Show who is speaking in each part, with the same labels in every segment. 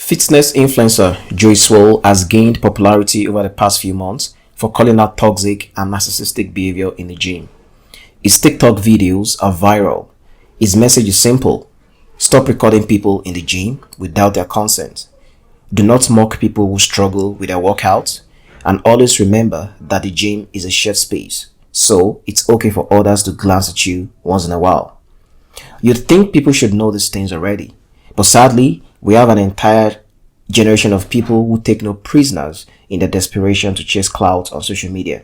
Speaker 1: Fitness influencer Swoll has gained popularity over the past few months for calling out toxic and narcissistic behavior in the gym. His TikTok videos are viral. His message is simple: stop recording people in the gym without their consent. Do not mock people who struggle with their workouts, and always remember that the gym is a shared space, so it's okay for others to glance at you once in a while. You'd think people should know these things already, but sadly, we have an entire generation of people who take no prisoners in their desperation to chase clout on social media.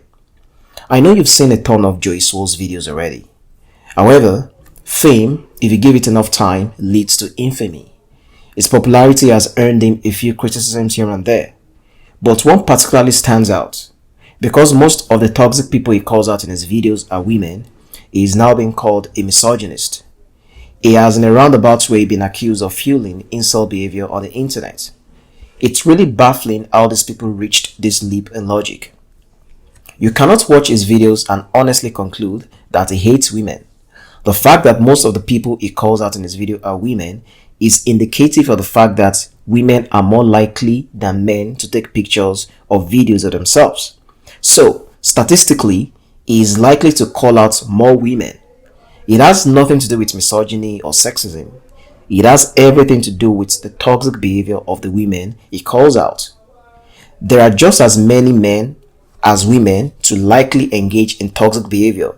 Speaker 1: I know you've seen a ton of Swoll's videos already. However, fame, if you give it enough time, leads to infamy. His popularity has earned him a few criticisms here and there, but one particularly stands out. Because most of the toxic people he calls out in his videos are women, he is now being called a misogynist. He has in a roundabout way been accused of fueling incel behavior on the internet. It's really baffling how these people reached this leap in logic. You cannot watch his videos and honestly conclude that he hates women. The fact that most of the people he calls out in his video are women is indicative of the fact that women are more likely than men to take pictures or videos of themselves. So, statistically, he is likely to call out more women. It has nothing to do with misogyny or sexism. It has everything to do with the toxic behavior of the women he calls out. There are just as many men as women to likely engage in toxic behavior.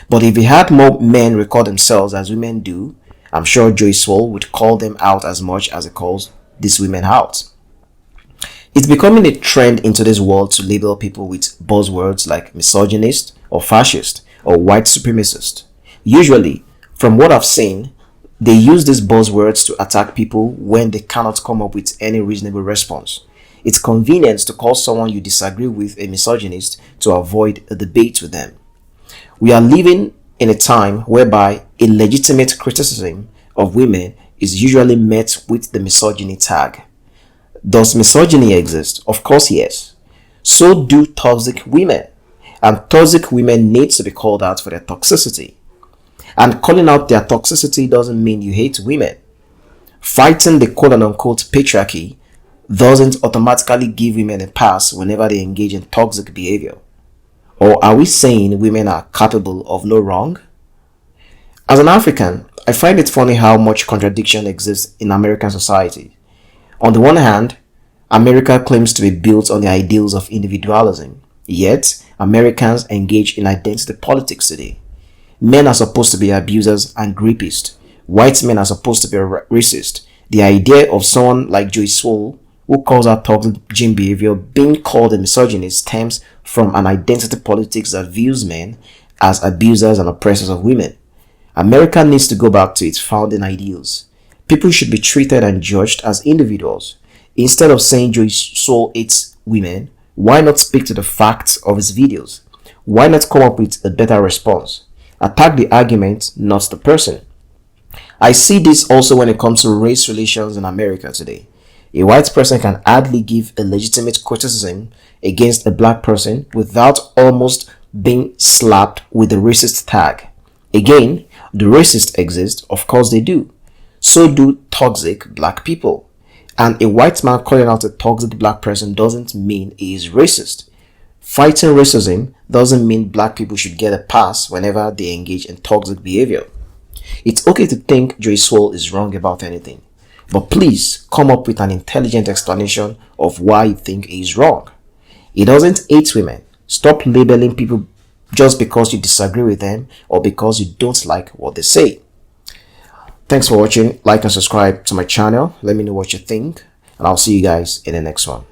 Speaker 1: But if he had more men record themselves as women do, I'm sure Swoll would call them out as much as he calls these women out. It's becoming a trend in today's world to label people with buzzwords like misogynist or fascist or white supremacist. Usually, from what I've seen, they use these buzzwords to attack people when they cannot come up with any reasonable response. It's convenient to call someone you disagree with a misogynist to avoid a debate with them. We are living in a time whereby a legitimate criticism of women is usually met with the misogyny tag. Does misogyny exist? Of course yes. So do toxic women. And toxic women need to be called out for their toxicity. And calling out their toxicity doesn't mean you hate women. Fighting the quote-unquote patriarchy doesn't automatically give women a pass whenever they engage in toxic behavior. Or are we saying women are capable of no wrong? As an African, I find it funny how much contradiction exists in American society. On the one hand, America claims to be built on the ideals of individualism, yet Americans engage in identity politics today. Men are supposed to be abusers and rapists. White men are supposed to be racist. The idea of someone like Swoll, who calls out toxic gym behavior, being called a misogynist stems from an identity politics that views men as abusers and oppressors of women. America needs to go back to its founding ideals. People should be treated and judged as individuals. Instead of saying Swoll hates women, why not speak to the facts of his videos? Why not come up with a better response? Attack the argument, not the person. I see this also when it comes to race relations in America today. A white person can hardly give a legitimate criticism against a black person without almost being slapped with the racist tag. Again, do racists exist? Of course they do. So do toxic black people. And a white man calling out a toxic black person doesn't mean he is racist. Fighting racism doesn't mean black people should get a pass whenever they engage in toxic behavior. It's okay to think Swoll is wrong about anything, but please come up with an intelligent explanation of why you think he is wrong. He doesn't hate women. Stop labeling people just because you disagree with them or because you don't like what they say. Thanks for watching. Like and subscribe to my channel. Let me know what you think, and I'll see you guys in the next one.